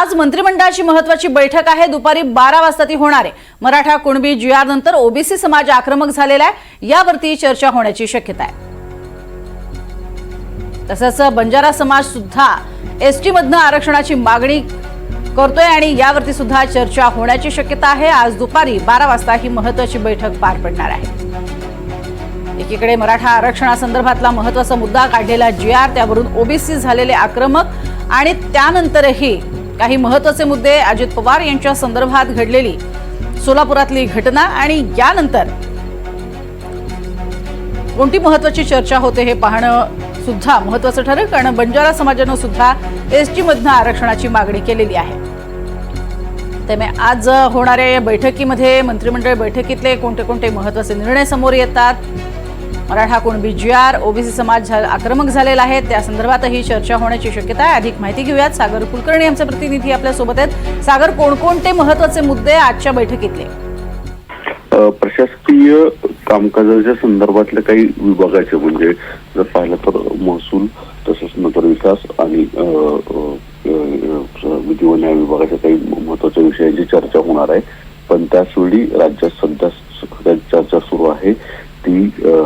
आज मंत्रिमंडळाची महत्त्वाची बैठक आहे। दुपारी 12 वाजता ती होणार आहे। मराठा कुणबी जीआर नंतर ओबीसी समाज आक्रमक झालेला आहे, यावरती चर्चा होण्याची शक्यता आहे। तसंच बंजारा समाज सुद्धा एसटी मधनं आरक्षणाची मागणी करतोय आणि यावरती सुद्धा चर्चा होण्याची शक्यता आहे। आज दुपारी 12 वाजता ही महत्त्वाची बैठक पार पडणार आहे। एकीकडे मराठा आरक्षणासंदर्भातला महत्त्वाचा मुद्दा काढलेला जीआर, त्यावरून ओबीसी झालेले आक्रमक आणि त्यानंतरही काही महत्त्वाचे मुद्दे, अजित पवार यांच्या संदर्भात घडलेली सोलापुरातली घटना आणि यानंतर कोणती महत्त्वाची चर्चा होते हे पाहणं सुद्धा महत्त्वाचं ठरेल, कारण बंजारा समाजानं सुद्धा एसटी मधनं आरक्षणाची मागणी केलेली आहे। त्यामुळे आज होणाऱ्या या बैठकीमध्ये मंत्रिमंडळ बैठकीतले कोणते कोणते महत्त्वाचे निर्णय समोर येतात, मराठा कुणबी जीआर, ओबीसी समाज आक्रमक झालेला आहे, त्या संदर्भातही चर्चा होण्याची शक्यता आहे। अधिक माहिती घेऊयात, सागर कुलकर्णी आमचे प्रतिनिधी आपल्या सोबत आहेत। सागर, कोणकोणते महत्त्वाचे मुद्दे आजच्या बैठकीतले? प्रशासकीय कामकाजाच्या संदर्भातले काही विभागाचे, म्हणजे जर पाहिलं तर महसूल, तसंच नगर विकास आणि विधी व न्याय विभागाच्या काही महत्त्वाच्या विषयांची चर्चा होणार आहे। पण त्याचवेळी राज्यात सध्या चर्चा सुरू आहे ती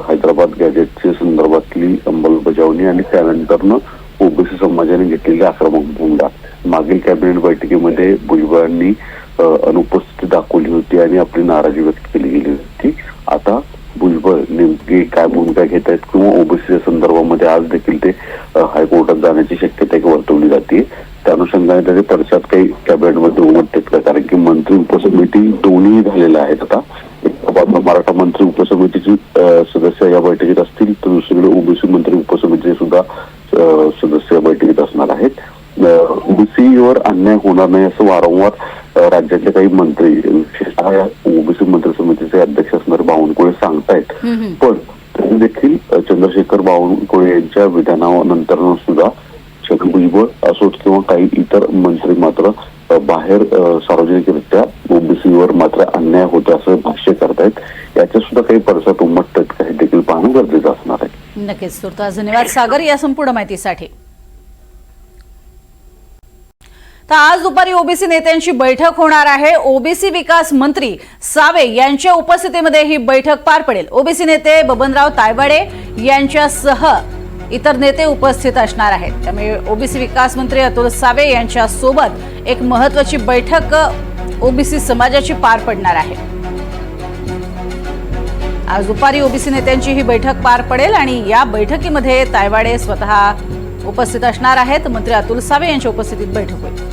हैदराबाद गॅजेटच्या संदर्भातली अंमलबजावणी आणि त्यानंतरनं ओबीसी समाजाने घेतलेली आक्रमक भूमिका। मागील कॅबिनेट बैठकीमध्ये भुजबळांनी अनुपस्थिती दाखवली होती आणि आपली नाराजी व्यक्त केली गेली होती। आता भुजबळ नेमकी काय भूमिका घेत आहेत किंवा ओबीसीच्या संदर्भामध्ये आज देखील ते हायकोर्टात जाण्याची शक्यता वर्तवली जाते। त्या अनुषंगाने त्याच्या चर्चात काही कॅबिनेटमध्ये उमटते, कारण की मंत्री उपसमिती दोन्ही झालेल्या आहेत। आता मराठा मंत्री उपसमितीची सदस्य या बैठकीत असतील, तर दुसरीकडे ओबीसी मंत्री उपसमितीचे सुद्धा सदस्य या बैठकीत असणार आहेत। ओबीसीवर अन्याय होणार नाही असं वारंवार राज्यातले काही मंत्री, विशेषतः ओबीसी मंत्री समितीचे अध्यक्ष असणारे बावनकुळे सांगतायत। पण त्यांनी देखील चंद्रशेखर बावनकुळे यांच्या विधानानंतर सुद्धा छगन भुजबळ असोत किंवा काही इतर मंत्री मात्र बाहेर सार्वजनिकरित्या ओबीसीवर मात्र अन्याय होतो असं भाष्य करतायत। याच्या सुद्धा काही पडसाद उमटतात का हे देखील पाहणं गरजेचं असणार आहे। नक्कीच, तुर्तास धन्यवाद सागर या संपूर्ण माहितीसाठी। तर आज दुपारी ओबीसी नेत्यांची बैठक होणार आहे। ओबीसी विकास मंत्री सावे यांच्या उपस्थितीमध्ये ही बैठक पार पडेल। ओबीसी नेते बबनराव तायवाडे यांच्यासह इतर नेते उपस्थित असणार आहेत। त्यामुळे ओबीसी विकास मंत्री अतुल सावे यांच्या सोबत एक महत्त्वाची बैठक ओबीसी समाजाची पार पडणार आहे। आज दुपारी ओबीसी नेत्यांची ही बैठक पार पडेल आणि या बैठकीमध्ये तायवाडे स्वतः उपस्थित असणार आहेत। मंत्री अतुल सावे यांच्या उपस्थितीत बैठक होईल।